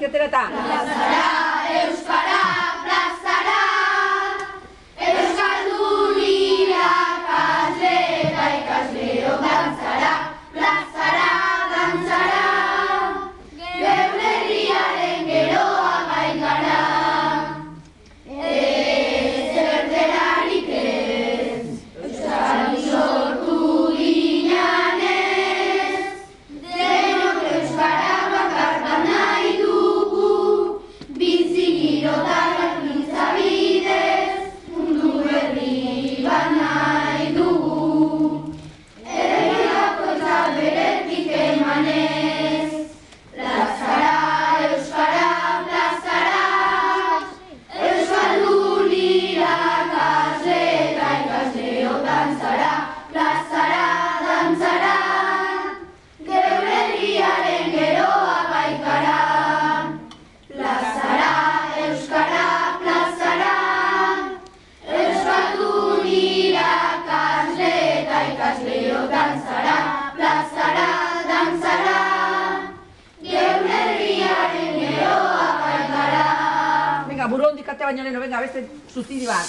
izketera eta Plazara, euskara, plazara, euskaldun irakasle eta ikasleok dantzara, plazara, dantzara, geure herriaren geroa baikara. Zerterarik ez, euskadi sortu ginanez, denok euskara bakar bat nahi dugu, bizi girotan gintza bidez, mundu berri bat nahi dugu. Herriako eta beretik emanez, plazara, euskara, plazara, euskaldun irakasle eta ikasleok dantzara, plazara, dantzara, geure herriaren geroa baikara. Plazara, euskara, plazara, euskaldun irakasle eta ikasleok dantzara, plazara, dantzara, geure herriaren geroa baikara. venga, buru hondik ate baino leheno, venga, beste zuzidi bat.